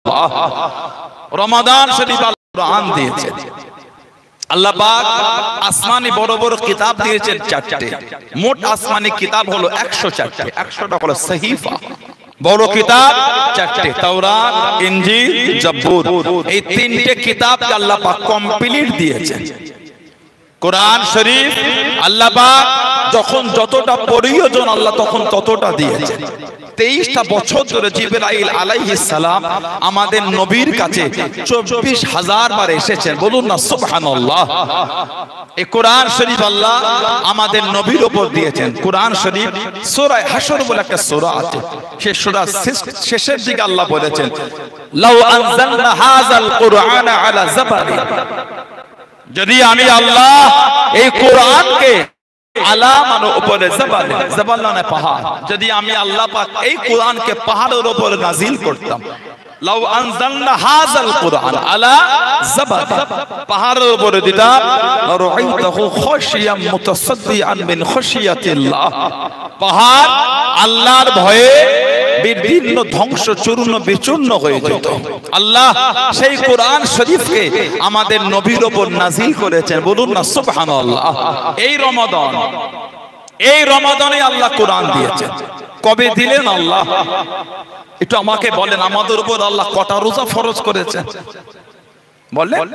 সুবহানাল্লাহ। রমাদান শরীফ আল্লাহ কুরআন দিয়েছেন। আল্লাহ পাক আসমানি বড় বড় কিতাব দিয়েছেন 4টে। মোট আসমানি কিতাব হলো 104টে। 100টা হলো সহিফা। বড় কিতাব 4টে, তাওরাত, ইনজিল, জাবুর। এই 3টে কিতাবকে আল্লাহ পাক কমপ্লিট দিয়েছেন। কোরআন শরীফ আল্লাহ পাক যখন যতটা প্রয়োজন আল্লাহ তখন ততটা দিয়েছেন। 23টা বছর ধরে জিবরাইল আলাইহিস সালাম আমাদের নবীর কাছে 24,000 বার এসেছেন। বলুন না সুবহানাল্লাহ। এই কোরআন শরীফ আল্লাহ আমাদের নবীর উপর দিয়েছেন। কোরআন শরীফ সূরা হাশর বলে একটা সূরা আছে, সেই সূরা শেষের দিকে আল্লাহ বলেছেন, লাউ আনজালনা হাযাল কুরআনা আলা জাবালিন, যদি আমি আল্লাহ এই কোরআনকে আলামার উপরে জাবালে, জাবাল মানে পাহাড়, যদি আমি আল্লাহ পাক এই কোরআনকে পাহাড়ের উপরে নাজিল করতাম, লাউ আনজালনা হাযাল কুরআন আলা জাবাল, পাহাড়ের উপরে দিতাম, রাআইতাহু খাশিয়াম মুতাসাদ্দিআন মিন খাশিয়াতিল্লাহ, পাহাড় আল্লাহর ভয়ে বিভিন্ন ধ্বংস চূর্ণ বিচূর্ণ হয়ে যেত। আল্লাহ সেই কোরআন শরীফকে আমাদের নবীর উপর নাজিল করেছেন। বলুন না সুবহানাল্লাহ। এই রমাদানে আল্লাহ কোরআন দিয়েছেন। কবে দিলেন আল্লাহ? একটু আমাকে বলেন, আমাদের উপর আল্লাহ কটা রোজা ফরজ করেছেন বলেন?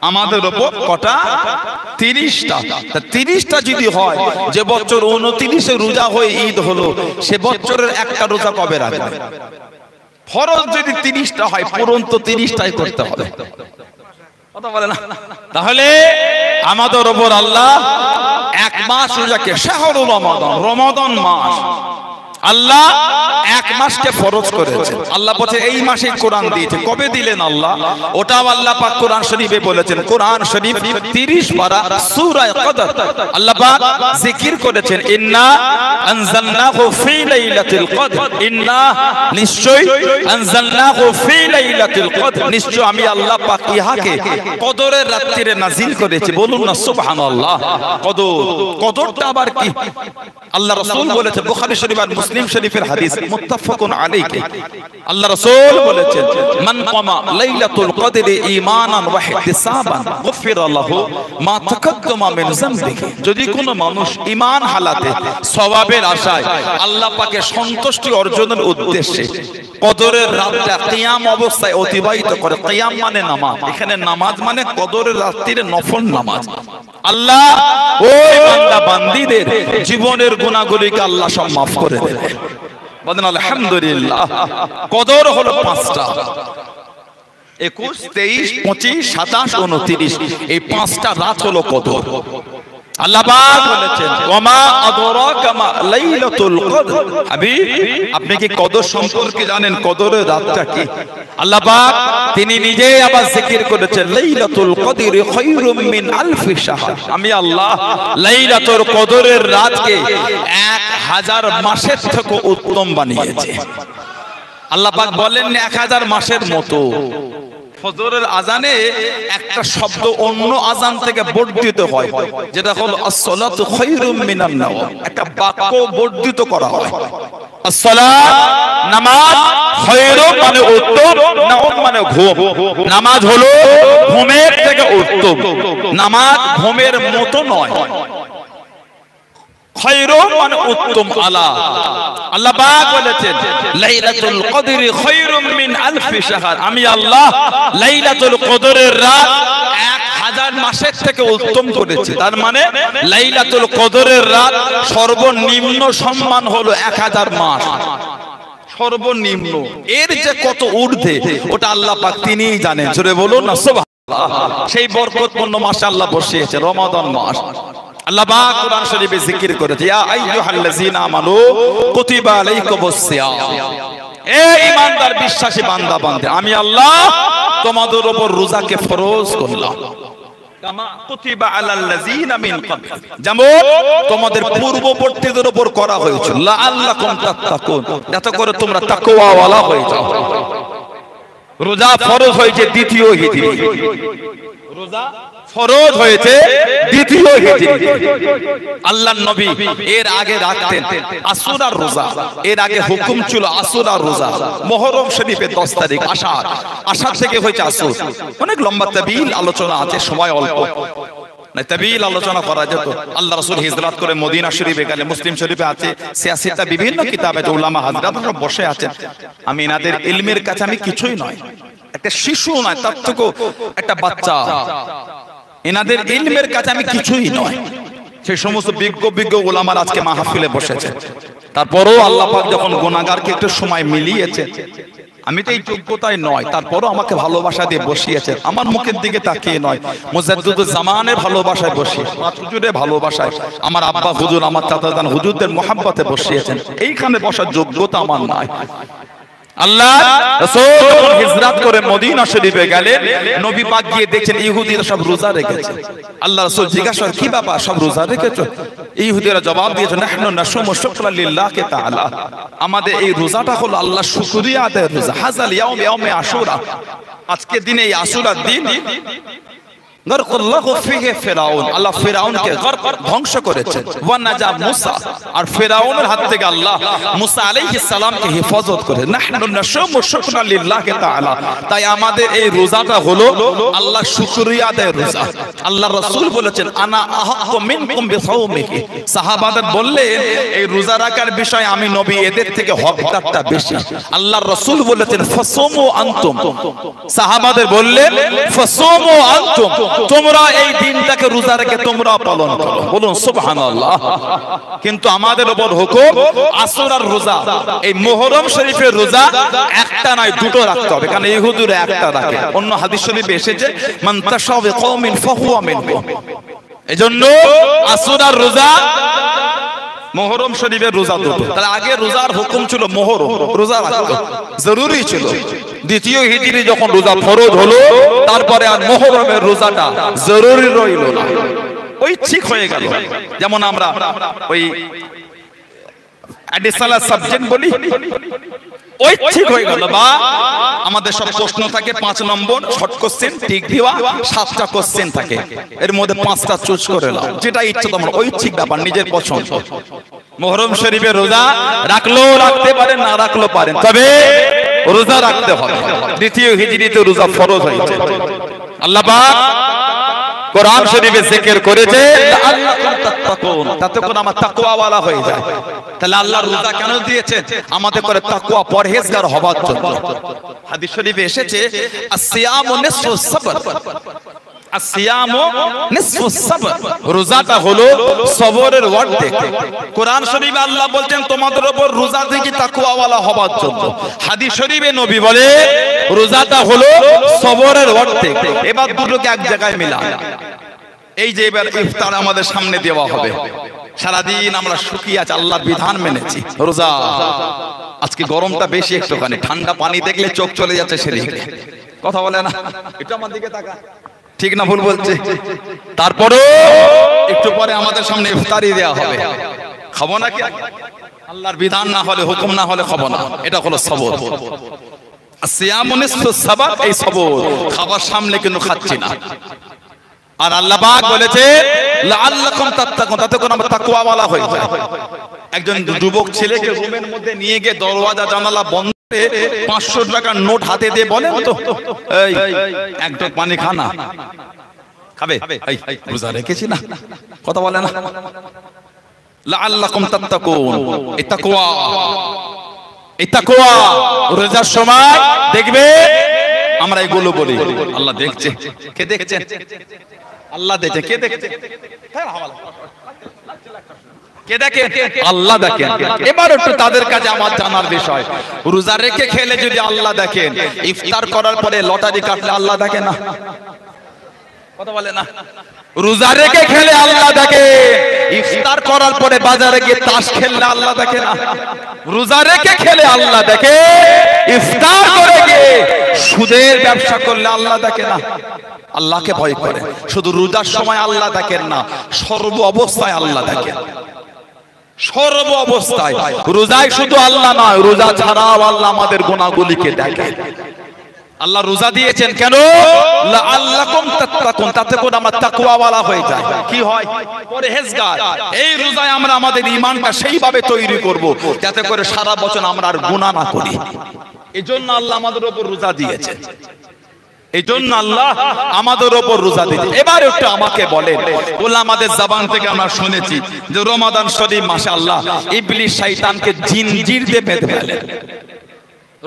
আমাদের উপর কটা? 30টা। 30টা যদি হয়, যে বছর 29-এ রোজা হয়ে ঈদ হলো, সে বছরের একটা রোজা কবে রাখবে? ফরজ যদি 30টা হয়, পূরণ তো 30টাই করতে হবে। কথা বলে না? তাহলে আমাদের উপর আল্লাহ এক মাস রোজাকে শাহরুর রমাদান, রমাদান মাস আল্লাহ এক মাসকে ফরজ করেছেন। আল্লাহ বলছে এই মাসে কোরআন দিয়েছে। কবে দিলেন আল্লাহ? ওটাও আল্লাহ পাক কোরআন শরীফে বলেছেন। কোরআন শরীফ 30 পারা সূরা কদর আল্লাহ পাক জিকির করেছেন, ইন্না আনজালনাহু ফি লাইলাতুল কদর, ইন্না নিশ্চয় আনজালনাহু ফি লাইলাতুল কদর, নিশ্চয় আমি আল্লাহ পাক ইহাকে কদরের রাত্রিতে নাজিল করেছি। বলুন না সুবহানাল্লাহ। কদরটা আবার কি? আল্লাহ রাসূল বলেছেন, বুখারী শরীফ আর মুসলিম শরীফের হাদিস মুত্তাফাকুন আলাইহি, আল্লাহ রাসূল বলেছেন, মান কামা লাইলাতুল কদরি ঈমানান ওয়া ইহতিসাবান গুফিরা লাহু মা তাকাদ্দামা মিন যামবিহি, যদি কোন মানুষ ঈমান হালাতে সওয়াবের আশায় আল্লাহ পাকের সন্তুষ্টি অর্জনের উদ্দেশ্যে কদরের রাতটা কিয়াম অবস্থায় অতিবাহিত করে। কিয়াম মানে নামাজ, এখানে নামাজ মানে কদরের রাত্রির নফল নামাজ। আল্লাহ ওই বান্দা বান্দীদের জীবনের গুনাহগুলিকে আল্লাহ সব মাফ করে দেবে। বলেন আলহামদুলিল্লাহ। কদর হলো 5টা, 21, 23, 25, 27, 29, এই 5টা রাত হলো কদর। আল্লাহ পাক বলেছেন, ওয়ামা আদরাকা মা লাইলাতুল কদর, হাবিব আপনি কি কদর সম্পর্কে জানেন? কদরের রাতটা কি? আল্লাহ পাক তিনি নিজেই আবার জিকির করেছেন, লাইলাতুল কদরি খায়রুম মিন আলফি শাহর, আমি আল্লাহ লাইলাতুল কদরের রাতকে 1000 মাসের থেকে উত্তম বানিয়েছি। আল্লাহ পাক বলেন 1000 মাসের মতো। ফজরের আজানে একটা শব্দ অন্য আজান থেকে বর্ধিত হয়, যেটা হলো as-সালাতু খায়রুম মিনান নাওম, একটা বাক্য বর্ধিত করা হয়। as-সালাত নামাজ, খায়রুম মানে উত্তম, নাওম মানে ঘুম। নামাজ হলো ঘুমের থেকে উত্তম, নামাজ ঘুমের মতো নয়। খায়রুম মানে উত্তম। আল্লাহ পাক বলেছেন, লাইলাতুল কদরি খায়রুম মিন আলফি শাহর, আমি আল্লাহ লাইলাতুল কদরের রাত 1000 মাসের থেকে উত্তম করেছি। তার মানে লাইলাতুল কদরের রাত সর্বনিম্ন সম্মান হলো 1000 মাস, সর্বনিম্ন। এর যে কত ঊর্ধ্বে ওটা আল্লাহ পাক তিনিই জানেন। জোরে বলুন না সুবহানাল্লাহ। সেই বরকতপূর্ণ মাসে আল্লাহ বসিয়েছে, রমাদান মাস। আল্লাহ পাক কোরআন শরীফে জিকির করেছে, ইয়া আইয়ুহাল্লাযীনা আমানু কুতিবা আলাইকুমুস সিয়াম, এ ঈমানদার বিশ্বাসী বান্দা বান্দে, আমি আল্লাহ তোমাদের উপর রোজাকে ফরজ করলাম, কামা কুতিবা আলাল্লাযীনা মিন ক্বাবল, যেমন তোমাদের পূর্ববর্তীদের উপর করা হয়েছিল, লাআল্লাকুম তাত্তাকুন, যাতে করে তোমরা তাকওয়াওয়ালা হয়ে যাও। রোজা ফরজ হয়েছে দ্বিতীয় হিজরি, রোজা ফরজ হয়েছে দ্বিতীয় হিজরি। আল্লাহর নবী এর আগে রাখতেন আশুরার রোজা, এর আগে হুকুম ছিল আশুরার রোজা। মুহররম শরীফের 10 তারিখ আষাঢ় থেকে হয়েছে আসুর। অনেক লম্বা তাবিল আলোচনা আছে, সময় অল্প না, তাবিল আলোচনা করা যেত। আল্লাহ রাসূল হিজরত করে মদিনা শরীফে গেলে, মুসলিম শরীফে আছে, সিয়াসিতা বিভিন্ন কিতাবে উলামা হাজরাতরা বসে আছেন। আমি এনাদের ইলমের কাছে আমি কিছুই নয়, একটা শিশু নয়, তার থেকেও একটা বাচ্চা, এনাদের ইলমের কাছে আমি কিছুই নয়। সেই সমস্ত বিজ্ঞ উলামার আজকে মাহফিলে বসেছে। তারপরও আল্লাহ পাক যখন গুনাহগারকে একটু সময় মিলিয়েছে, আমি তো এই যোগ্যতায় নয়, তারপরও আমাকে ভালোবাসা দিয়ে বসিয়েছেন। আমার মুখের দিকে তাকিয়ে নয়, মুজাদ্দিদুজ জামানের ভালোবাসায় বসিয়ে, হুজুরের ভালোবাসায়, আমার আব্বা হুজুর, আমার চাচাজান হুজুরদের মহব্বতে বসিয়েছেন। এইখানে বসার যোগ্যতা আমার নাই। আল্লাহ রাসূল যখন হিজরত করে মদিনা শরীফে গেলেন, নবী পাক গিয়ে দেখেন ইহুদিরা সব রোজা রেখেছে। আল্লাহ রাসূল জিজ্ঞাসা করেন, কি ব্যাপার, সব রোজা রেখেছো? ইহুদিরা জবাব দিয়েছে, নাহনু নাসুমু শুকরান লিল্লাহি তাআলা, আমাদের এই রোজাটা হলো আল্লাহর শুকরিয়া আদায়ের রোজা। হাযাল ইয়াউম ইয়াউমে আশুরা, আজকের দিনে এই আশুরার দিন আল্লাহ ফিরআউনকে ধ্বংস করেছেন। ওয়া নাজা মুসা, আর ফিরআউনের হাত থেকে আল্লাহ মুসা আলাইহিস সালামকে হেফাজত করে। নাহনু নাসুমু শুকরান লিল্লাহি তাআলা, তাই আমাদের এই রোজাটা হলো আল্লাহ শুকরিয়া আদায়ের রোজা। আল্লাহ রাসূল বলেছেন, আনা আহাক্কু মিনকুম বিসাওমিহি, সাহাবাদের বললেন এই রোজা রাখার বিষয়ে আমি নবী এদের থেকে হকদারটা বেশি। আল্লাহ রাসূল বলেছেন, ফাসুমু আনতুম, সাহাবাদের বললেন ফাসুমু আনতুম, তোমরা এই দিনটাকে রোজা রেখে তোমরা পালন করো। বলুন সুবহানাল্লাহ। কিন্তু আমাদের উপর হুকুম আশুরার রোজা, এই মুহররম শরীফের রোজা একটা নয়, দুটো রাখতে হবে, কারণ ইহুদিরা একটা রাখে। অন্য হাদিস শরীফে এসেছে, মান তাশাওয়া বিকওমিন ফাহুয়া মিনহুম। এজন্য আশুরার রোজা, মুহররম শরীফের রোজা দুটো। তাহলে আগে রোজার হুকুম ছিল মুহররম, রোজা রাখতে জরুরি ছিল। দ্বিতীয় হিজরি যখন রোজা ফরজ হলো, তারপরে আর মুহররমের রোজাটা জরুরি রইল না, ওই ঠিক হয়ে গেল। যেমন আমরা ওই অ্যাডিশনাল সাবজেক্ট বলি, ওই ঠিক হয়ে গেল। বা আমাদের সব প্রশ্ন থাকে 5 নম্বর শর্ট কোশ্চেন, টিক দেওয়া 7টা কোশ্চেন থাকে, এর মধ্যে 5টা চুজ করে নাও, যেটা ইচ্ছা তোমার, ওই ঠিক ব্যাপার, নিজের পছন্দ। মুহররম শরীফের রোজা রাখলেও রাখতে পারেন, না রাখলেও পারেন, তবে রোজা রাখতে হবে। দ্বিতীয় হিজরিতে রোজা ফরজ হয়েছে। আল্লাহ পাক কোরআন শরীফে জিকির করেছে, আল্লাকুম তাত্তাকুন, তাতে করে আমার তাকওয়া ওয়ালা হয়ে যায়। তাহলে আল্লাহ রোজা কেন দিয়েছেন? আমাদের করে তাকওয়া পরহেজগার হবার জন্য। হাদিস শরীফে এসেছে, আসিয়ামু নিসফুস সাবর, আসিয়ামু নিসফুস সাবর, রোজাটা হলো সবরের অর্ধেক। কোরআন শরীফে আল্লাহ বলছেন তোমাদের উপর রোজা থেকে তাকওয়া ওয়ালা হবার জন্য। হাদিস শরীফে নবী বলে রোজাটা হলো সবরের অর্ধেক। এবার দুটোকে এক জায়গায় মিলান। এই যে এবার ইফতার আমাদের সামনে দেওয়া হবে, সারাদিন আমরা শুকিয়ে আছি, আল্লাহর বিধান মেনেছি, রোজা। আজকে গরমটা বেশি একটুখানি, ঠান্ডা পানি দেখলে চোখ চলে যাচ্ছে সেদিকে, কথা বলে না, এটা আমার দিকে তাকা, ঠিক না ভুল বলছে? তারপরেও একটু পরে আমাদের সামনে ইফতারি দেওয়া হবে, খাবো না কি? আল্লাহর বিধান না হলে, হুকুম না হলে খাবো না, এটা হলো সবর। সিয়ামু নিসফুস সাবর, এই সবর, খাবার সামনে কিন্তু খাচ্ছি না। আর আল্লাহ পাক বলেছে লাআল্লাকুম তাত্তাকুন, তাতে করে আমরা তাকওয়া ওয়ালা হয়ে যায়। একজন যুবক ছেলেকে রুমের মধ্যে নিয়ে গিয়ে দরওয়াজা জানালা বন্ধ করে 500 টাকার নোট হাতে দিয়ে বলেন তো, এই এক ঢোক পানি খা না, খাবে? এই রোজা রেখেছি না, কথা বলে না। লাআল্লাকুম তাত্তাকুন, এই তাকওয়া, এই তাকওয়া রোজার সময় দেখবে আমরা এগুলো বলি, আল্লাহ দেখছে। কে দেখছে? আল্লাহ দেখছে। কে দেখছে? কে দেখে? আল্লাহ দেখেন। এবার একটু তাদের কাছে আমার জানার বিষয়, রোজা রেখে খেলে যদি আল্লাহ দেখেন, ইফতার করার পরে লটারি কাটলে আল্লাহ দেখে না, কথা বলে না? রোজা রেখে খেলে আল্লাহ দেখে, ইফতার করার পরে বাজারে গিয়ে তাস খেললে আল্লাহ দেখে না। রোজা রেখে খেলে আল্লাহ দেখে, ইফতার করে গিয়ে সুদের ব্যবসা করলে আল্লাহ দেখে না। আল্লাহকে ভয় করে, শুধু রোজার সময় আল্লাহ দেখেন না, সর্ব অবস্থায় আল্লাহ দেখেন, সর্ব অবস্থায়। রোজায় শুধু আল্লাহ নয়, রোজা ছাড়াও আল্লাহ আমাদের গুনাহগুলিকে দেখেন। আল্লাহ রোজা দিয়েছেন কেন? লাআল্লাকুম তাত্তাকুন, তাতে করে আমরা তাকওয়াওয়ালা হয়ে যাই। কি হয়? পরহেজগার। এই রোজায় আমরা আমাদের ঈমানটা সেইভাবে তৈরি করব যাতে করে সারা বছর আমরা আর গুনাহ না করি। এজন্য আল্লাহ আমাদের উপর রোজা দিয়েছেন, এজন্য আল্লাহ আমাদের উপর রোজা দিয়েছে। এবার একটু আমাকে বলেন, ওলামাদের জবান থেকে আমরা শুনেছি যে রমাদান শরীফ মাসে আল্লাহ ইবলিস শয়তানকে জিনজির দিয়ে বেঁধে ফেলেন।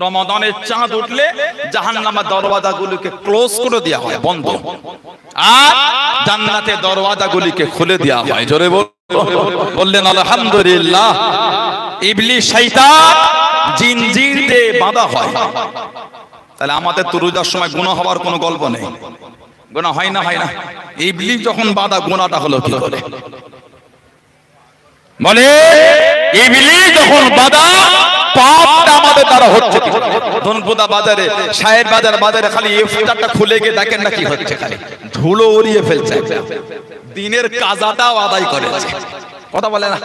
রমাদানের চাঁদ উঠলে জাহান্নামের দরওয়াজাগুলোকে ক্লোজ করে দেওয়া হয়, বন্ধ, আর জান্নাতের দরওয়াজাগুলোকে খুলে দেওয়া হয়। জোরে বললেন আলহামদুলিল্লাহ। ইবলিস শয়তান জিনজির দিয়ে বাঁধা হয়। তাহলে আমাদের তো রোজার সময় গুনাহ হওয়ার কোনো গল্প নেই। গুনাহ হয় না? হয় না? ইবলিস যখন বাঁধা, গুনাহটা হলো কি করে? বলে ইবলিস যখন বাঁধা, পাপটা আমাদের দ্বারা হচ্ছে কি? ধনপুদা বাজারে, শায়ের বাজারে খালি ইফতারটা খুলে গিয়ে দেখেন না কি হচ্ছে, খালি ধুলো উড়িয়ে ফেলছে, দিনের কাজাটাও আদায় করেছে। কথা বলে না?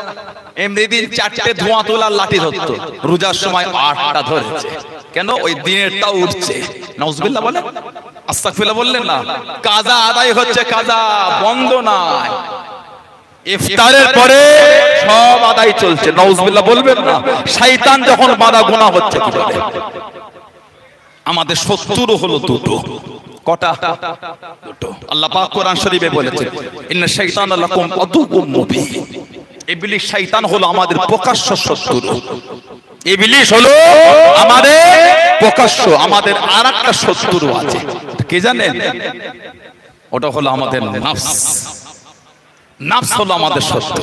এমনি দিন 4টে ধোঁয়া তোলার লাঠি ধরতো, রোজার সময় 8টা ধরেছে। কেন? ওই দিনেরটাও উঠছে। নাউজুবিল্লাহ বলেন, আস্তাগফিরুল্লাহ বললেন না? কাজা আদায় হচ্ছে, কাজা বন্ধ নাই। ইফতারের পরে সব আদায় চলছে। নাউজুবিল্লাহ বলবেন না? শয়তান যখন বাধা, গুনাহ হচ্ছে কি করে? আমাদের শত্রু হলো দুটো। কটা? দুটো। আল্লাহ পাক কোরআন শরীফে বলেছেন, ইন্না শাইতানা লাকুম আদুউম মুবিন। ইবলিস শয়তান হলো আমাদের প্রকাশ্য শত্রু। ইবলিস হলো আমাদের প্রকাশ্য। আমাদের আরেকটা শত্রু আছে, কে জানেন? ওটা হলো আমাদের নফস। নফস হলো আমাদের শত্রু।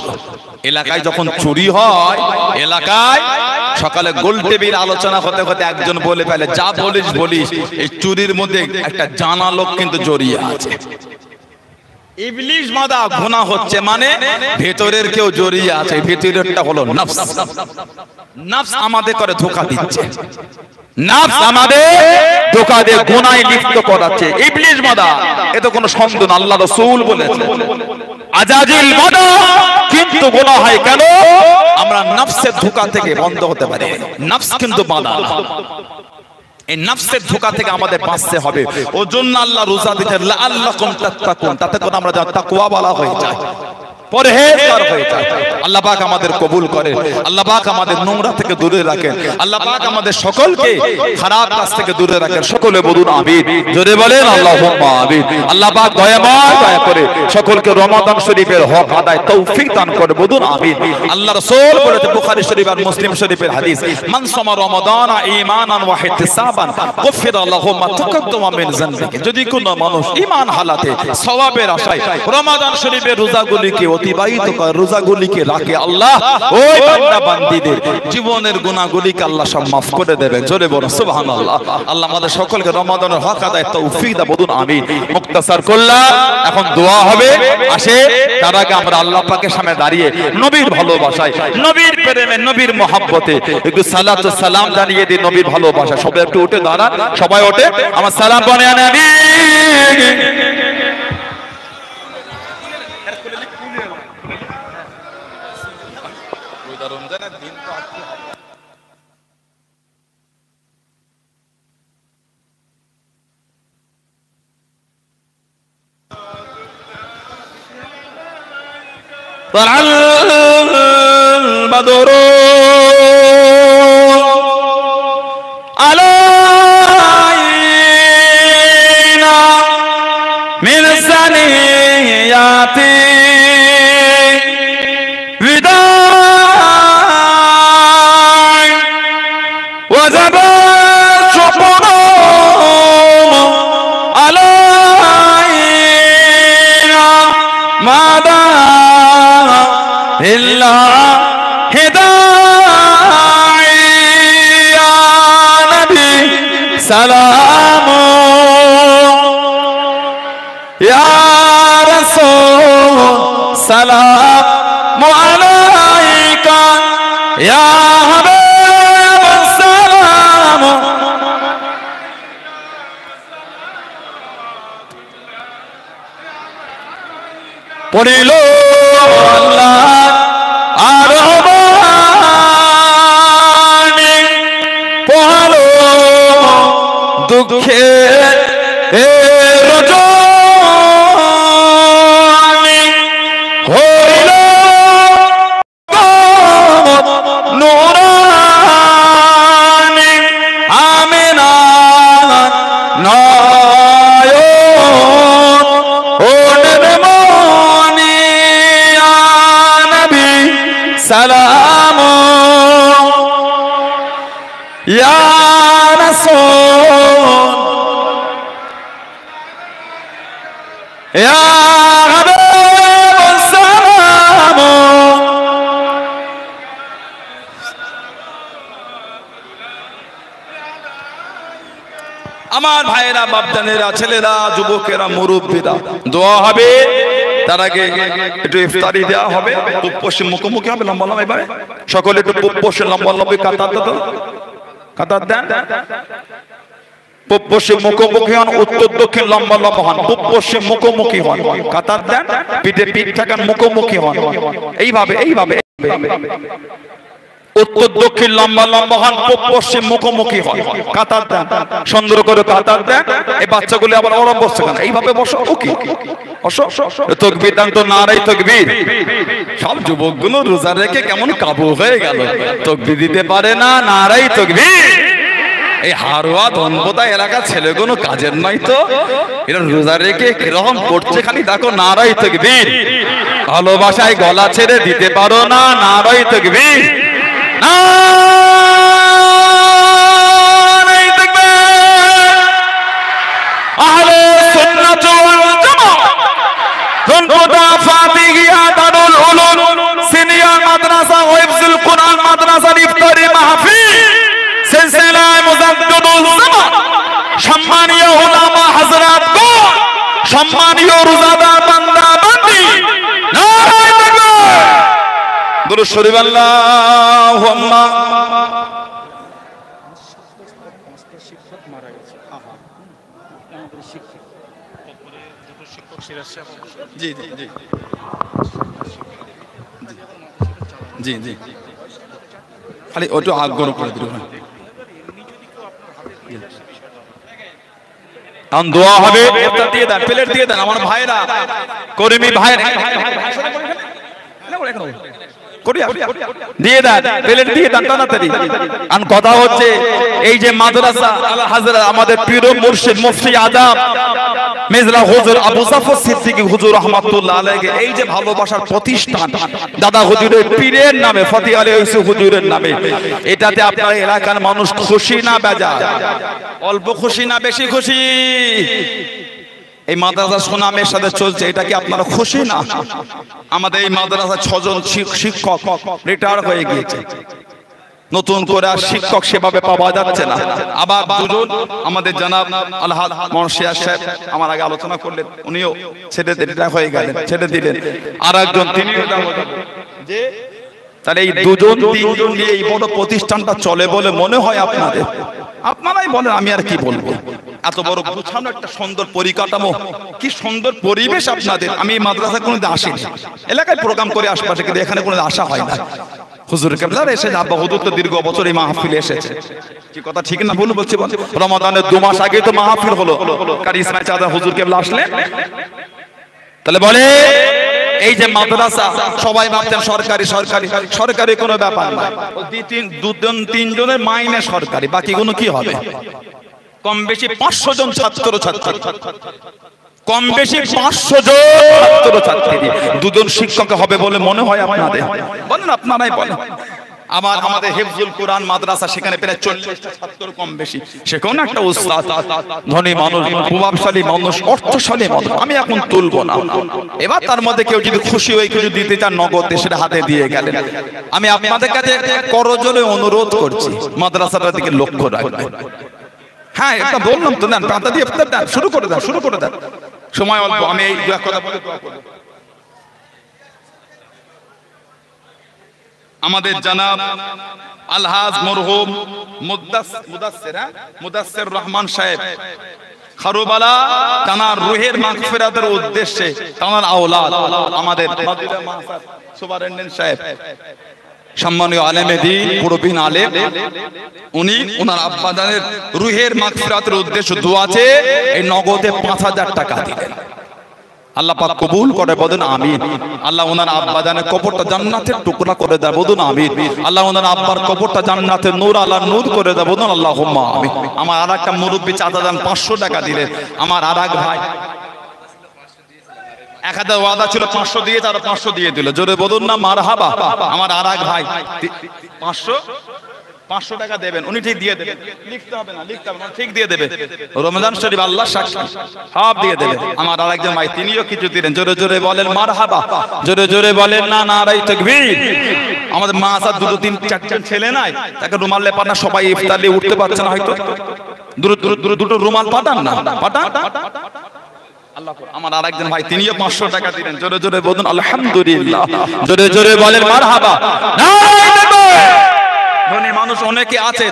এলাকায় যখন চুরি হয়, এলাকায় সকালে গোল টেবিল আলোচনা হতে হতে একজন বলে ফেলে, যা বলিস এই চুরির মধ্যে একটা জানা লোক কিন্তু জড়িয়ে আছে। ইবলিস বাঁধা গুনাহ হচ্ছে, মানে ভেতরের কেউ জড়িয়ে আছে। ভেতরেরটা হলো নফস। নফস আমাদের করে ধোঁকা দিচ্ছে, নফস আমাদের ধোঁকা দিয়ে গুনাহে লিপ্ত করাচ্ছে। ইবলিস বাঁধা, এ তো কোনো সন্দেহ না। আল্লাহ রাসূল বলেছেন আজাজিল বাঁধা, কিন্তু গুনাহ হয় কেন? আমরা নফসের ধোঁকা থেকে বন্ধ হতে পারি। নফস কিন্তু বাঁধা, এই নফসের ধোঁকা থেকে আমাদের বাঁচতে হবে। ওজন্য আল্লাহ রোজা দিতেন লাআল্লাকুম তাত্তাকুন, তাতে করে আমরা তাকওয়াওয়ালা হয়ে যাই, পরহেজগার হয়ে যায়। আল্লাহ পাক আমাদের কবুল করেন, আল্লাহ পাক আমাদের নোংরা থেকে দূরে রাখেন, আল্লাহ পাক আমাদের সকলকে খারাপ কাজ থেকে দূরে রাখেন। সকলে বলুন আমিন। জোরে বলেন আল্লাহুম্মা আমিন। আল্লাহ পাক দয়াময় দয়া করে সকলকে রমাদান শরীফের হক আদায় তৌফিক দান করে, বলুন আমিন। আল্লাহ রাসূল বলেছেন, বুখারী শরীফ আর মুসলিম শরীফের হাদিস, মান সামা রমাদানা ঈমানান ওয়া ইহতিসাবান গুফিরা লাহু মা তাকাদ্দামা মিন যানবিহি। যদি কোনো মানুষ ঈমান হালাতে সওয়াবের আশায় রমাদান শরীফের রোজাগুলিকে অতিবাহিত করে, রোজাগুলিকে রাখে, আল্লাহ ওই বান্দা বান্দীদের জীবনের গুনাহগুলিকে আল্লাহ সব মাফ করে দেবে। জোরে বলো সুবহানাল্লাহ। আল্লাহ আমাদের সকলকে রমাদানের হক আদায় তৌফিক দান, বলুন আমিন। মুক্তাসার করলাম, এখন দোয়া হবে। আসে তার আগে আমরা আল্লাহ পাকের সামনে দাঁড়িয়ে নবীর ভালোবাসায়, নবীর প্রেমে, নবীর মহব্বতে একটু সালাত ও সালাম জানিয়ে দিই। নবীর ভালোবাসা সবাই একটু উঠে দাঁড়ান, সবাই ওঠে, আমার সালাম বলে নবী। রমজানের দিন তো আসছে। طلع البدر علينا من ثنيات سلام يا رسول سلام عليك يا حبيب السلام পড়িল আল্লাহ আর দুঃখ দুঃখে রজনী হইল নূরানী আমিনা নয়ন ওনের মনি ইয়া নবী সালাম ইয়া রাসূল ইয়া হাবিব সালাম। আমার ভাইয়েরা, বাপজানেরা, ছেলেরা, যুবকেরা, মুরব্বীরা, দোয়া হবে। তার আগে একটু ইফতারি দেওয়া হবে। পূব পশ্চিম মুখোমুখি হবে, লম্বা লম্বা। এবারে সকলে একটু পূব পশ্চিম লম্বা লম্বি কাতার দিত, কাতার দেন। পূব পশ্চিম মুখোমুখি হন, উত্তর দক্ষিণ লম্বা লম্বা হন, পূব পশ্চিম মুখোমুখি হন, কাতার দেন। পিঠে পিঠ থাকান, মুখোমুখি হন। এইভাবে এইভাবে উত্তর দক্ষিণ লম্বা লম্বা হন, পূব পশ্চিম মুখোমুখি হন, কাতার দেন। সুন্দর করে কাতার দেন। এই বাচ্চাগুলো আবার ওরম বসছে কেন? এইভাবে বসো। ওকে বসো। তাকবীর দেন তো, নারায়ে তাকবীর। সব যুবকগুলো রোজা রেখে কেমন কাবু হয়ে গেল, তাকবীর দিতে পারে না। নারায়ে তাকবীর। এই হারোয়া ধনপোতা এলাকার ছেলেগুলো কাজের নয় তো, এরা রোজা রেখে কিরকম করছে খালি দেখো। নারায়ে তাকবীর। ভালোবাসায় গলা ছেড়ে দিতে পারো না। নারায়ে তাকবীর। নারায়ে তাকবীর। আহলে সুন্নাত ওয়াল জামাত ধনপোতা ফাতিহিয়া দারুল উলুম সিনিয়র মাদ্রাসা হিফজুল কুরআন মাদ্রাসার ইফতারি মাহফিল সিলসিলায়ে মুজাদ্দিদুল জামান। সম্মানীয় উলামা হযরতগণ, সম্মানীয় রোজাদার বান্দা বান্দি, নারায়ে তাকবীর। দুরূদ শরীফ আল্লাহুম্মা। জি জি জি জি জি খালি ওটা আগ্রহ করে দিল। দোয়া হবে, দিয়ে দেন, প্লেট দিয়ে দেন। আমার ভাইরা, কর্মী ভাইরা দিয়ে দেন, প্লেট দিয়ে দেন তাড়াতাড়ি। আর কথা হচ্ছে, এই যে মাদ্রাসা আল হাজরা, আমাদের পীর মুর্শিদ মুফতি আজম মির্জা হুজুর আবু জাফর সিদ্দিকী হুজুর রাহমাতুল্লাহ আলাইহি, এই যে ভালোবাসার প্রতিষ্ঠান দাদা হুজুরের পীরের নামে, ফতি আলী ইউসুফ হুজুরের নামে, এটাতে আপনার এলাকার মানুষ খুশি না বেজার? অল্প খুশি না বেশি খুশি? এই মাদ্রাসা সুনামের সাথে চলছে, এটা কি আপনারা খুশি না? আমাদের এই মাদ্রাসা 6 জন শিক্ষক রিটায়ার হয়ে গিয়েছে, নতুন করে আর শিক্ষক সেভাবে পাওয়া যাচ্ছে না। আবার 2 জন আমাদের জনাব আলহাজ মুর্শিদ সাহেব আমার আগে আলোচনা করলেন, উনিও ছেড়ে রিটায়ার হয়ে গেলেন, ছেড়ে দিলেন। আর একজন তিনিও যে, তাহলে এই 2 জন 3 জন নিয়ে এই বড় প্রতিষ্ঠানটা চলে বলে মনে হয় আপনাদের? আপনারাই বলেন, আমি আর কি বলবো। এত বড় গুছানো একটা সুন্দর পরিকাঠামো, কি সুন্দর পরিবেশ আপনাদের। আমি এই মাদ্রাসায় কোনোদিন আসিনি, এলাকায় প্রোগ্রাম করে আশেপাশে, কিন্তু এখানে কোনোদিন আসা হয় না। হুজুর কেবলার এসে আব্বা হুজুর তো দীর্ঘ বছর এই মাহফিলে এসেছে। কি কথা ঠিক না ভুল বলছি? রমাদানের 2 মাস আগে তো মাহফিল হলো, কারি ইসমাইল চাচা হুজুর কেবলা আসলেন। তাহলে বলে এই যে মাদ্রাসা, সবাই ভাবতেন সরকারি সরকারি সরকারি, কোনো ব্যাপার না। 2-3 জনের মাইনে সরকারি, বাকিগুলো কি হবে? কম বেশি 500 জন ছাত্র ছাত্রী, কম বেশি 500 জন ছাত্র ছাত্রী, 2 জন শিক্ষক হবে বলে মনে হয় আপনাদের? বলেন, আপনারাই বলেন। আবার আমাদের হিফজুল কুরআন মাদ্রাসা, সেখানে প্রায় 40টা ছাত্র কম বেশি, সেখানে একটা উস্তাদ, ধনী মানুষ, প্রভাবশালী মানুষ, অর্থশালী মানুষ, আমি এখন তুলবো না। এবার তার মধ্যে কেউ যদি খুশি হয়ে কিছু দিতে চান, নগদ সেটা হাতে দিয়ে গেলেন। আমি আপনাদের কাছে করজোড়ে অনুরোধ করছি, মাদ্রাসাটার দিকে লক্ষ্য রাখবেন। হ্যাঁ, এটা বললাম তো, দেন পাতা দিয়ে দেন, শুরু করে দেন, শুরু করে দেন। সময় অল্প, আমি এই 2 কথা বলে দোয়া করব। আমাদের জনাব আলহাজ মরহুম মুদাসসির রহমান সাহেব খারুবালা, তানার রুহের মাগফিরাতের উদ্দেশ্যে তানার আওলাদ আমাদের মাদ্রাসা সুপারিনটেন্ডেন্ট সাহেব সম্মানীয় আলেমে দ্বীন পুরবিন আলেম, উনি ওনার আব্বাজানের রুহের মাগফিরাতের উদ্দেশ্যে দোয়াতে এই নগদে 5000 টাকা দিলেন। আল্লাহ পাক কবুল করে, বলুন আমিন। আল্লাহ ওনার আব্বাজানের কবরটা জান্নাতের টুকরা করে দেয়, বলুন আমিন। আল্লাহ ওনার আব্বার কবরটা জান্নাতের নূর আল্লাহ নূর করে দেয়, বলুন আল্লাহুম্মা আমিন। আমার আরেকটা মুরব্বি চাচা যান 500 টাকা দিলেন। আমার আরেক ভাই 1000 ওয়াদা ছিল 500 দিয়ে, তারা 500 দিয়ে দিল, জোরে বলুন না মারহাবা। আমার আরেক ভাই 500 টাকা দেবেন, উনি ঠিক দিয়ে দেবেন, লিখতে হবে না, লিখতে হবে না, ঠিক দিয়ে দেবে। রমজান শরীফ আল্লাহ সাক্ষী সব দিয়ে দেবে। আমার আরেকজন ভাই তিনিও কিছু দিলেন, জোরে জোরে বলেন মারহাবা, জোরে জোরে বলেন না নারায়ে তাকবীর। আমাদের মা আসা 2-3-4 ছেলে নাই, তাকে রুমালে পাঠান, সবাই ইফতারে উঠতে পারছে না, হয়তো দুটো রুমাল পাঠান না, পাঠান। আল্লাহ আমার আরেকজন ভাই তিনিও 500 টাকা দিলেন, জোরে জোরে বলুন আলহামদুলিল্লাহ, জোরে জোরে বলেন মারহাবা। ধনী মানুষ অনেকে আছে,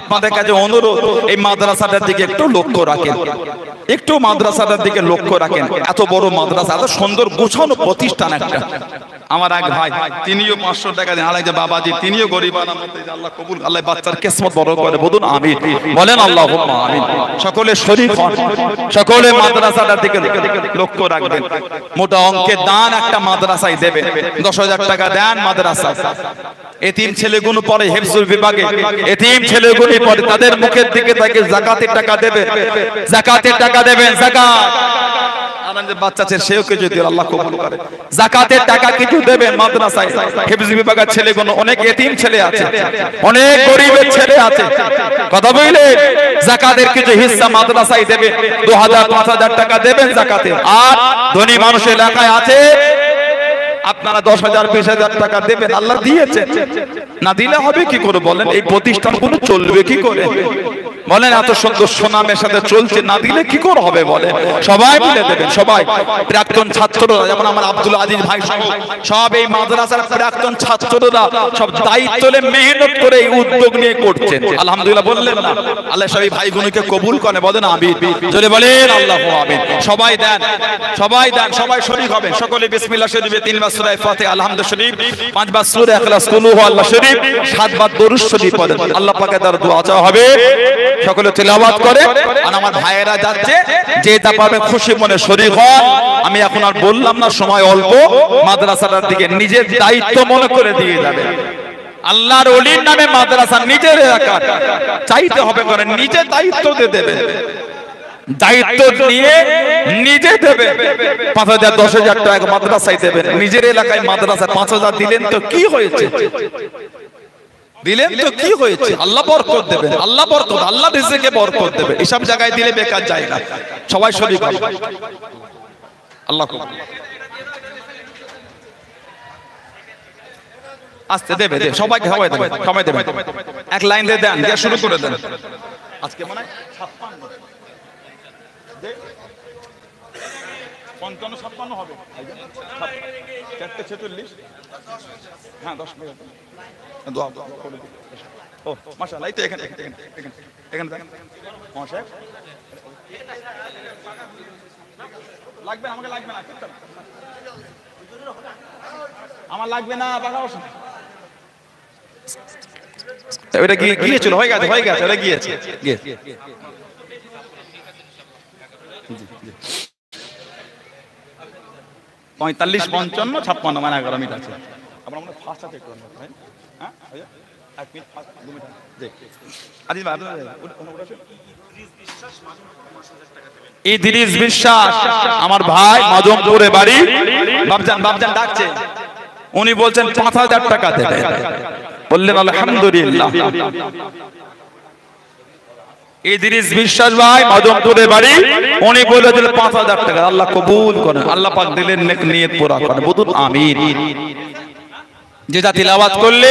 আপনাদের কাছে অনুরোধ এই মাদ্রাসাটার দিকে একটু লক্ষ্য রাখেন, একটু মাদ্রাসাটার দিকে লক্ষ্য রাখেন। এত বড় মাদ্রাসা, এত সুন্দর গোছানো প্রতিষ্ঠান একটা। আমার এক ভাই তিনিও 500 টাকা দেন, আরেকজন বাবাজি তিনিও গরিব, আল্লাহ কবুল, আল্লাহ বাচ্চার কিসমত বড় করে, বলুন আমিন, বলেন আল্লাহুম্মা আমিন। সকলে শরীক হন, সকলে মাদ্রাসাটার দিকে লক্ষ্য রাখবেন। মোটা অঙ্কের দান একটা মাদ্রাসায় দেবেন, 10,000 টাকা দেন মাদ্রাসায়। এতিম ছেলেগুলো পড়ে হিফজুল বিভাগে, এতিম ছেলেগুলো পড়ে, তাদের মুখের দিকে তাকে যাকাতের টাকা দেবেন, যাকাতের টাকা দেবেন, যাকাত। বাচ্চা আছে সেও কিছু দিল, আল্লাহ কবুল করে। যাকাতের টাকা কিছু দেবেন মাদ্রাসায়। হিফজ বিভাগের ছেলেগুলো, অনেক এতিম ছেলে আছে, অনেক গরিবের ছেলে আছে, কথা বললে যাকাতের কিছু হিস্সা মাদ্রাসায় দেবেন, 2000-5000 টাকা দেবেন যাকাতে। আর ধনী মানুষ এলাকায় আছে, আপনারা 10,000-20,000 টাকা দেবেন, আল্লাহ দিয়েছে, না দিলে হবে কি করে বলেন? এই প্রতিষ্ঠানগুলো চলবে কি করে বলেন? এত সুন্দর সুনামের সাথে চলছে, না দিলে কি করে হবে বলেন? সবাই মিলে দেবেন, সবাই। প্রাক্তন ছাত্ররা, যেমন আমার আব্দুল আজিজ ভাই সহ সব এই মাদ্রাসার প্রাক্তন ছাত্ররা সব দায়িত্ব নিয়ে মেহনত করে এই উদ্যোগ নিয়ে করছেন, আলহামদুলিল্লাহ বললেন না? আল্লাহ সবাই ভাইগুলোকে কবুল করে, বলেন আমিন, জোরে বলেন আল্লাহু আমিন। সবাই দেন, সবাই দেন, সবাই শরীক হবেন। সকলে বিসমিল্লাহ শরীফে 3 বার সূরা ফাতিহা আলহামদুলিল্লাহ শরীফ, 5 বার সূরা ইখলাস কুল হু আল্লাহ শরীফ, 7 বার দরুদ শরীফ পড়েন, আল্লাহ পাকের দ্বারা দোয়া চাওয়া হবে। সকলে তেলাওয়াত করে। আর আমার ভাইয়েরা যাচ্ছে, যে যা পাবে খুশি মনে শরীক হন। আমি এখন আর বললাম না, সময় অল্প, মাদ্রাসাটার দিকে নিজের দায়িত্ব মনে করে দিয়ে যাবে। আল্লাহর ওলির নামে মাদ্রাসা নিজের এলাকা চাইতে হবে করে, নিজের দায়িত্ব দিয়ে দেবে, দায়িত্ব নিয়ে নিজে দেবে। 5,000-10,000 টাকা মাদ্রাসায় দেবেন, নিজের এলাকায় মাদ্রাসা 5,000 দিলেন তো কি হয়েছে? দিলেন তো কি হয়েছে? আল্লাহ বরকত দেবেন, আল্লাহ বরকত, আল্লাহ রিজিকে বরকত দেবে। এসব জায়গায় দিলে বেকার যায় না, সবাই শরীক হবে। আল্লাহ আস্তে দেবে, দেবে সবাইকে, সবাই দেবে, সবাই দেবে। এক লাইন দিয়ে দেন, দিয়ে শুরু করে দেন। আজকে মনে হয় 55 হবে, 446, হ্যাঁ 10 মিনিট। দোয়া করে দিন। ও মাশাআল্লাহ, এই তো এখানে দেখেন মহাশয় লাগবে, আমাকে লাগবে না, আমার লাগবে না, ওটা গিয়েছিল, হয়ে গেছে, ওটা গিয়েছে। 45, 55, 56 মানে 11 মিনিট আছে। আপনার মনে ফাস্ট আছে একটু, হ্যাঁ 1 মিনিট, 2 মিনিট। জি আজিজ ভাই, ইদ্রিস বিশ্বাস আমার ভাই, মাজমপুরে বাড়ি। বাবজান ডাকছে, উনি বলছেন 5,000 টাকা দেবে, বললেন আলহামদুলিল্লাহ। ইদ্রিস বিশ্বাস ভাই, মাজমপুরে বাড়ি, উনি বলেছিলেন 5,000 টাকা, আল্লাহ কবুল করেন, আল্লাহ পাক দিলেন নেক নিয়ত পুরা করেন, বলুন আমিন। যে যা তিলাওয়াত করলে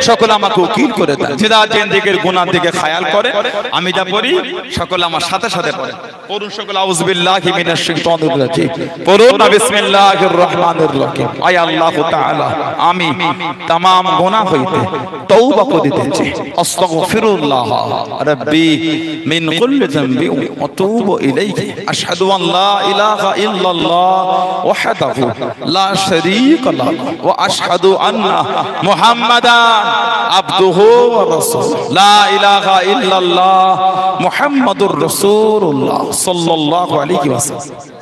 সকলে আমাকে উকিল করে দেন। যেটা জিন্দেগীর গুনার দিকে খেয়াল করে আমি যা পড়ি সকলে আমার সাথে সাথে পড়ে পড়ুন সকলে আউযু বিল্লাহি মিনাশ শাইতানির রাজিম পড়ুন বিসমিল্লাহির রহমানির রহিম। আয় আল্লাহ তাআলা আমি तमाम গুনাহ হইতে তওবা করিতেছি আস্তাগফিরুল্লাহ রাব্বি মিন কুল্লি যামবি ওয়া আতুবু ইলাইহি আশহাদু আন লা ইলাহা ইল্লাল্লাহ ওয়াহদাহু লা শারীকা লাহু ওয়া আশহাদু আন্না মুহাম্মাদান আবদুহু ওয়া রাসূলুহু লা ইলাহা ইল্লাল্লাহ মুহাম্মাদুর রাসূলুল্লাহ সাল্লাল্লাহু আলাইহি ওয়াসাল্লাম।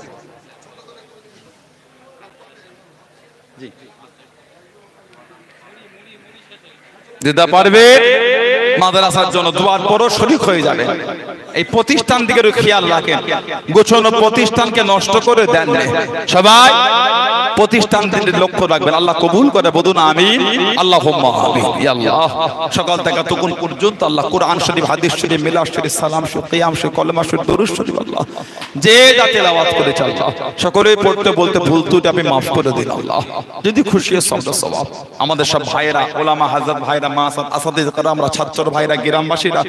দিদা পারবে মাদ্রাসার জন্য দুয়ার পরও শরীক হয়ে যাবে। এই প্রতিষ্ঠান দিকে খেয়াল রাখেন, গোছানো প্রতিষ্ঠানকে নষ্ট করে দেন না। সবাই প্রতিষ্ঠান দিকে লক্ষ্য রাখবেন। আল্লাহ কবুল করে বলুন আমিন আল্লাহুম্মা আমিন। ইয়া আল্লাহ সকাল থেকে তখন পর্যন্ত আল্লাহ কোরআন শরীফ, হাদিস শরীফ, মিলাদ শরীফ, সালাম শরীফ, কিয়াম শরীফ, কলেমা শরীফ, দরুদ শরীফ আল্লাহ যে যা তেলাওয়াত করেছে আল্লাহ সকলেই পড়তে বলতে ভুল ত্রুটি আপনি মাফ করে দিন আল্লাহ। যদি খুশি হয় সব সওয়াব আমাদের সব ভাইরা, ওলামা, হাজরত ভাইরা, মা আসাদিজ کرامরা, ছাত্র ভাইরা, গ্রামবাসীরা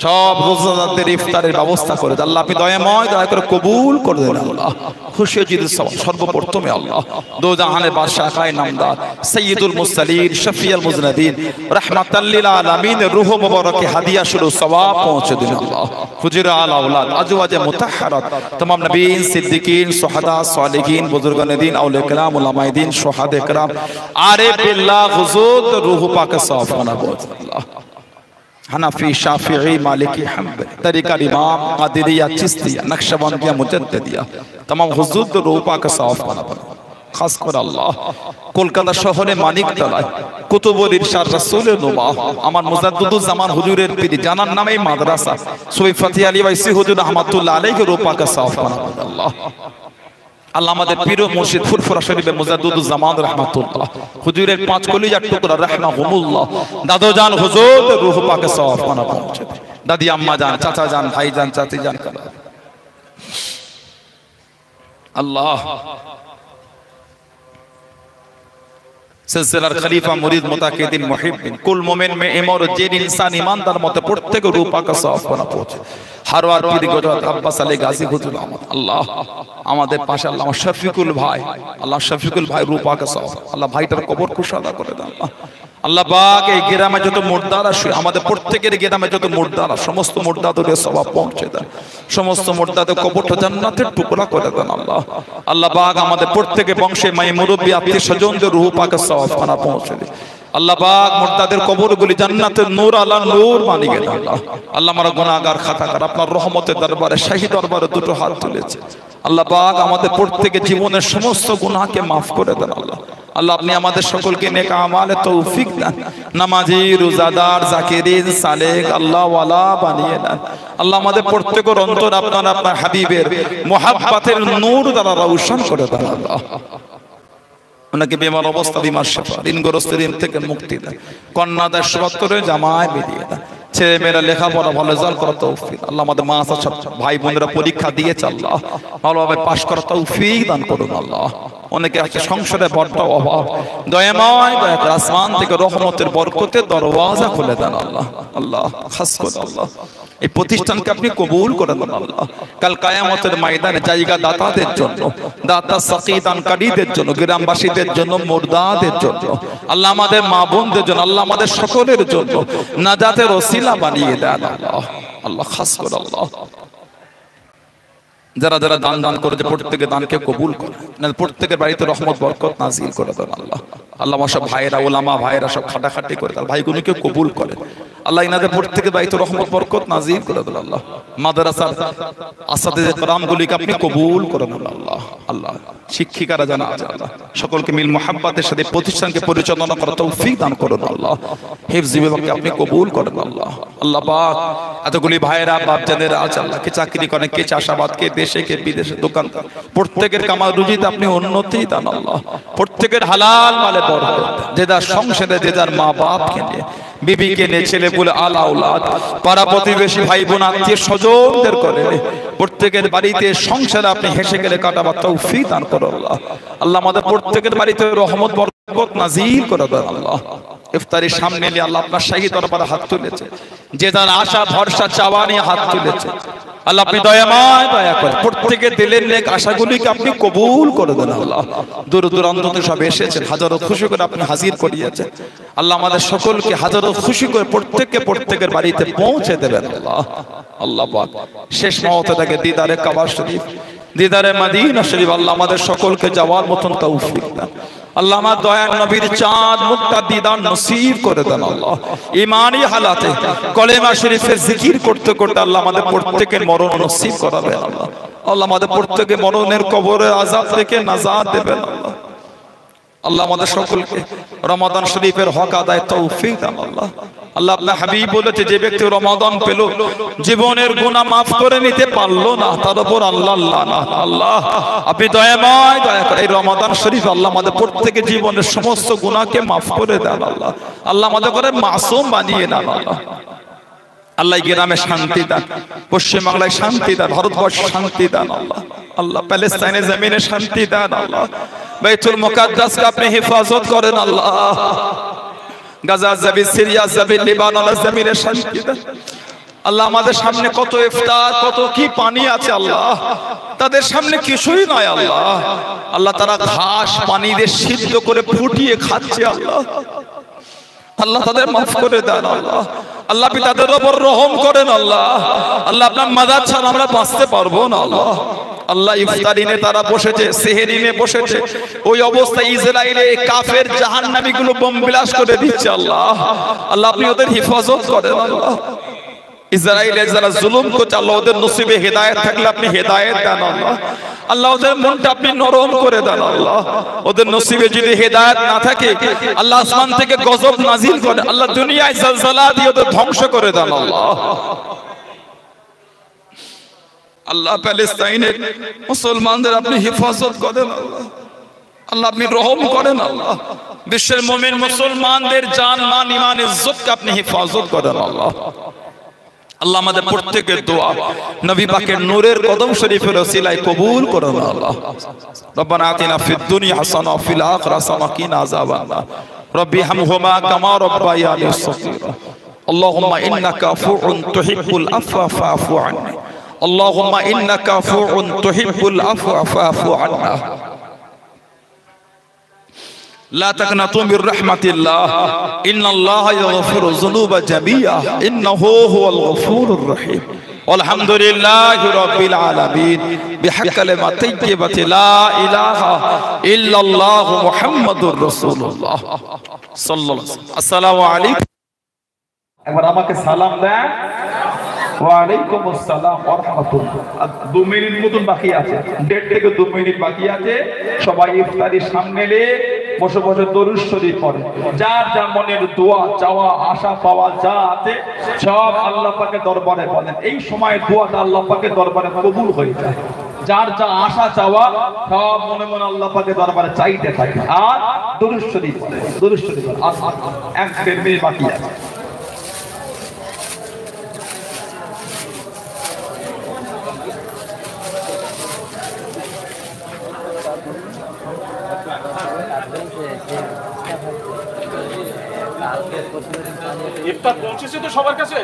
সব রোজাদারদের ইফতারের ব্যবস্থা করে দেন আল্লাহ। আপনি দয়াময় দয়া করে কবুল করে দেন আল্লাহ। খুশি জিদ সওয়াব সর্বপ্রথমে আল্লাহ দো জাহানের বাদশা খায় নামদার সাইয়্যিদুল মুরসালিন শফিউল মুজনাবিন রাহমাতাল লিল আলামিন রূহ মুবারকে হাদিয়া শুরু সওয়াব পৌঁছে দিন আল্লাহ। হুজুরা আল আওলাদ আজওয়াজে মুতাহহারাত तमाम নবীন, সিদ্দিকিন, সুহাদা, সালিহিন, বুজুর্গানে দিন, আউলিয়া কেরাম, উলামায়ে দিন, শুহাদা কেরাম, আরিফ বিল্লাহ হুজুর রূহ পাক সওয়াব বানাবো আল্লাহ। হানাফি, শাফিঈ, মালিকি, হাম্বলি, তরিকা ইমাম, কাদেরিয়া, চিশতিয়া, নকশবন্দিয়া, মুজাদ্দিদিয়া तमाम হুজুর রূহ পাক সওয়াব বানাবো। খাস করে আল্লাহ কলকাতা শহরে মানিকতলায় কুতুবুল ইরশাদ রাসূলের নূবাহ আমার মুজাদ্দিদুজ জামান হুজুরের পীর জানার নামে মাদ্রাসা সুফি ফতি আলী ওয়াইসি হুজুর রাহমাতুল্লাহ আলাইহি রূপা কা সাফ আল্লাহ। আল্লাহ আমাদের পীর ও মুর্শিদ ফুরফুরা শরীফে মুজাদ্দিদুজ জামান রাহমাতুল্লাহ হুজুরের পাঁচ কলিজার টুকরা রাহমাহুমুল্লাহ দাদু জান হুজুর রূহ পাকে সাফ বানা পৌঁছে। দাদি আম্মা জান, চাচা জান, ভাই জান, চাচি জান আল্লাহ सिलसिलार खलीफा मुरीद मुताकिदिन मुहिब्बिन कुल मोमिन में इमाम और जेन इंसान ईमानदार मत प्रत्येक रूपा का साफ बना पहुंचे। হারওয়ার পীর গজওয়াত আব্বাস আলী গাজী হুজুর আল্লাহ আমাদের পাশে আল্লাহ শফিকুল ভাই, আল্লাহ শফিকুল ভাই রূপা কা সাফ আল্লাহ ভাইটার কবর কুশাদা করে দেন আল্লাহ পাক। এই গ্রামে যত মুর্দার আছে আমাদের প্রত্যেকের গ্রামে যত মুর্দার সমস্ত মুর্দাদের সওয়াব পৌঁছে দেন, সমস্ত মুর্দাদের কবরটা জান্নাতের টুকরা করে দেন আল্লাহ। আল্লাহ পাক আমাদের প্রত্যেকের বংশে মাই মুরব্বি আত্মীয় স্বজনদের রূহ পাকে সওয়াব খানা পৌঁছে দেন আল্লাহ পাক। মুর্দাদের কবরগুলি জান্নাতের নূর আলা নূর বানিয়ে দেন আল্লাহ। আল্লাহ আমরা গুনাহগার খাতাকার আপনার রহমতের দরবারে শাহী দরবারে দুটো হাত তুলেছে আল্লাহ পাক। আমাদের প্রত্যেকের জীবনের সমস্ত গুনাহকে মাফ করে দেন আল্লাহ। আল্লাহ আপনি আমাদের সকলকে নেক আমালে তৌফিক দেন, নামাজি, রোজাদার, জাকিরিন, সালেক, আল্লাহ ওয়ালা বানিয়ে দেন আল্লাহ। আমাদের প্রত্যেকের অন্তর আপনার আপনার হাবিবের মুহাব্বতের নূর দ্বারা রৌশন করে দেন আল্লাহ। ওনাকে বেমার অবস্থা, বিমার শিফা, ঋণগ্রস্ত ঋণ থেকে মুক্তি দেন, কন্যাদের সব করে জামায় বেরিয়ে দেন, ছেলে মেয়েরা লেখাপড়া ভালো রেজাল্ট করা তৌফিক আল্লাহ। আমাদের মা আসা সব ভাই বোনেরা পরীক্ষা দিয়েছে আল্লাহ, ভালোভাবে পাশ করা তৌফিক দান করুন আল্লাহ। অনেকে আছে সংসারে বড্ড অভাব, দয়াময় দয়া করে আসমান থেকে রহমতের বরকতের দরওয়াজা খুলে দেন আল্লাহ। আল্লাহ খাস করে আল্লাহ এই প্রতিষ্ঠানকে আপনি কবুল করে দেন আল্লাহ। কাল কিয়ামতের ময়দানে জায়গা দাতাদের জন্য, দাতা সাকিদানকারীদের জন্য, গ্রামবাসীদের জন্য, মুর্দাদের জন্য আল্লাহ, আমাদের মা বোনদের জন্য আল্লাহ, আমাদের সকলের জন্য নাজাতের ওসিলা বানিয়ে দেন আল্লাহ। আল্লাহ খাস করে আল্লাহ যারা যারা দান দান করেছে প্রত্যেকের দানকে কবুল করে, প্রত্যেকের বাড়িতে রহমত বরকত নাজিল করে দেন আল্লাহ। আল্লাহ আমার সব ভাইয়েরা, ওলামা ভাইয়েরা সব খাটাখাটি করে তার ভাইগুলোকে কবুল করে আল্লাহ। ইনাদের প্রত্যেকের বাড়িতে রহমত বরকত নাজিল করে দেন আল্লাহ। মাদ্রাসার আসাতিজে কেরামগুলিকে আপনি কবুল করে দেন আল্লাহ। আল্লাহ শিক্ষিকারা জানা আছে আল্লাহ, সকলকে মিল মুহাব্বতের সাথে প্রতিষ্ঠানকে পরিচালনা করার তৌফিক দান করুন আল্লাহ। হিফজ বিভাগকে আপনি কবুল করেন আল্লাহ। আল্লাহ পাক এতগুলি ভাইয়েরা বাপজানেরা আছে আল্লাহ, কে চাকরি করেন, কে চাষাবাদ, কে দেশে, কে বিদেশে দোকানদার, প্রত্যেকের কামাল রুজিতে আপনি উন্নতি দান আল্লাহ। প্রত্যেকের হালাল মালে বরকত, যে যার সংসারে যে যার মা বাপকে নিয়ে, বিবিকে নিয়ে, ছেলে বলে আল আওলাদ, পাড়া প্রতিবেশী, ভাই বোন, আত্মীয় স্বজনদের করে প্রত্যেকের বাড়িতে সংসারে আপনি হেসে গেলে কাটাবার তৌফিক দান করো আল্লাহ। আল্লাহ আমাদের প্রত্যেকের বাড়িতে রহমত বরকত নাজিল করে দেন আল্লাহ। ইফতারির সামনে নিয়ে আল্লাহ আপনার শাহী দরবারে হাত তুলেছে, যে যার আশা ভরসা চাওয়া নিয়ে হাত তুলেছে, আল্লাহ আপনি দয়াময় দয়া করে প্রত্যেকের দিলের নেক আশাগুলিকে আপনি কবুল করে দেন। আল্লাহ দূর দূরান্ত থেকে সব এসেছেন, হাজারো খুশি করে আপনি হাজির করিয়েছেন। আল্লাহ আমাদের সকলকে হাজারো খুশি করে প্রত্যেকের বাড়িতে পৌঁছে দেবেন। আল্লাহ আল্লাহ পাক শেষ মুহূর্তে থেকে দিদারে কাবা শরীফ, দিদারে মদিনা শরীফ আল্লাহ আমাদের সকলকে যাওয়ার মতন তৌফিক দেন। আল্লাহ আমার দয়ার নবীর চাঁদ মুক্তা দিদার নসিব করে দেন। আল্লাহ ইমানি হালাতে কলেমা শরীফের জিকির করতে করতে আল্লাহ আমাদের প্রত্যেকের মরণ নসিব করাবেন। আল্লাহ আল্লাহ আমাদের প্রত্যেকের মরণের কবরের আযাব থেকে নাজাত দেবেন। আল্লাহ আল্লাহ আমাদের সকলকে রমাদান শরীফের হক আদায় তৌফিক দেন। আল্লাহ আল্লাহ আপনার হাবিব বলেছে, যে ব্যক্তি রমাদান পেল জীবনের গুনাহ মাফ করে নিতে পারলো না, তার উপর আল্লাহ আল্লাহ আপনি দয়াময় দয়া করে এই রমাদান শরীফ আল্লাহ আমাদের প্রত্যেকের জীবনের সমস্ত গুনাহকে মাফ করে দেন। আল্লাহ আল্লাহ আমাদের করে মাসুম বানিয়ে দেন। আল্লাহ আল্লাহ গ্রামে শান্তি দেন, পশ্চিম বাংলায় শান্তি দেন, ভারতবর্ষে শান্তি দেন। আল্লাহ আল্লাহ প্যালেস্তাইনের জমিনে শান্তি দেন। আল্লাহ বাইতুল মুকাদ্দাসকে আপনি হেফাজত করেন। আল্লাহ গাজা জবি, সিরিয়া জবি, লিবাননের জমিনে শান্তি দেন। আল্লাহ আমাদের সামনে কত ইফতার, কত কি পানি আছে আল্লাহ, তাদের সামনে কিছুই নয়। আল্লাহ আল্লাহ তারা ঘাস পানি দিয়ে সিদ্ধ করে ফুটিয়ে খাচ্ছে। আল্লাহ আল্লাহ তাদের মাফ করে দেন। আল্লাহ আল্লাহ আপনি তাদের উপর রহম করেন। আল্লাহ আল্লাহ আপনার মাদাদ ছাড়া আমরা বাঁচতে পারবো না। আল্লাহ আল্লাহ ইফতারিনে তারা বসেছে, সেহেরিনে বসেছে, ওই অবস্থায় ইসরায়েলে কাফের জাহান্নামীগুলো বোম ব্লাস্ট করে দিচ্ছে। আল্লাহ আল্লাহ আপনি ওদের হেফাজত করেন। আল্লাহ ইসরায়েলে যারা জুলুম করছে আল্লাহ ওদের নসিবে হেদায়েত থাকলে আপনি হেদায়েত দেন। আল্লাহ আল্লাহ ওদের মনটা আপনি নরম করে দেন। আল্লাহ ওদের নসিবে যদি হেদায়েত না থাকে আল্লাহ আসমান থেকে গজব নাজিল করে, আল্লাহ দুনিয়ায় জলজলা দিয়ে ওদের ধ্বংস করে দেন। আল্লাহ আল্লাহ প্যালেস্তাইনের মুসলমানদের আপনি হেফাজত করেন। আল্লাহ আল্লাহ আপনি রহম করেন। আল্লাহ বিশ্বের মুমিন মুসলমানদের জান মান ঈমান ইজ্জতকে আপনি হেফাজত করেন। আল্লাহ আল্লাহ আমাদের প্রত্যেকের দোয়া নবী পাকের নূরের কদম শরীফের ওসিলায় কবুল করুন। আল্লাহ রব্বানা আতিনা ফিদ দুনিয়া হাসানা ওয়া ফিল আখিরাতি হাসানা ওয়া কিনা আযাবান্নার রব্বি হামহুমা কামা রাব্বায়ানি সগীরা আল্লাহুম্মা ইন্নাকা আফুউন তুহিব্বুল আফওয়া ফাআফু আন্নি আল্লাহুম্মা ইন্নাকা আফুউন তুহিব্বুল আফওয়া ফাআফু আন্না لا تقنطوا من رحمة الله إن الله يغفر الذنوب جميعا إنه هو الغفور الرحيم والحمد لله رب العالمين بحق كلمة طيبة لا إله إلا الله محمد رسول الله صلى الله عليه وسلم السلام عليكم একবার আমাকে সালাম দেন ওয়া আলাইকুম আসসালাম ওয়া রাহমাতুল্লাহ 2 মিনিট মতন বাকি আছে 1.5 থেকে 2 মিনিট বাকি আছে সবাই ইফতারির সামনে নিয়ে বসে বসে দরুদ শরীফ পড়ে যার যার মনের দোয়া চাওয়া আশা পাওয়া যা আছে সব আল্লাহ পাকের দরবারে বলেন এই সময় দোয়াটা আল্লাহ পাকের দরবারে কবুল হয়ে যায় যার যা আশা চাওয়া সব মনে মনে আল্লাহ পাকের দরবারে চাইতে থাকে আর দরুদ শরীফ পড়ে দরুদ শরীফ 1-1.5 মিনিট বাকি আছে ইফতার পৌঁছেছে তো সবার কাছে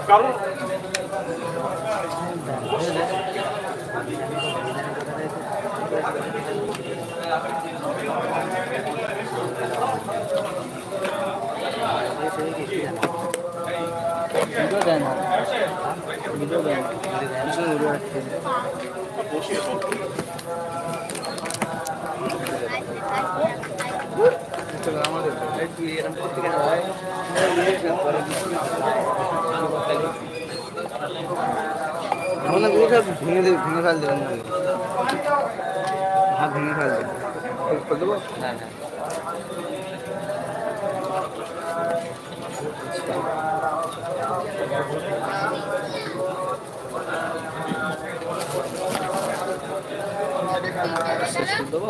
কারণ আমাদের এরকম করতে হয় ভেঙে ফেল দেবেন হাত ভেঙে ফেল দেবো না শেষ করে দেবো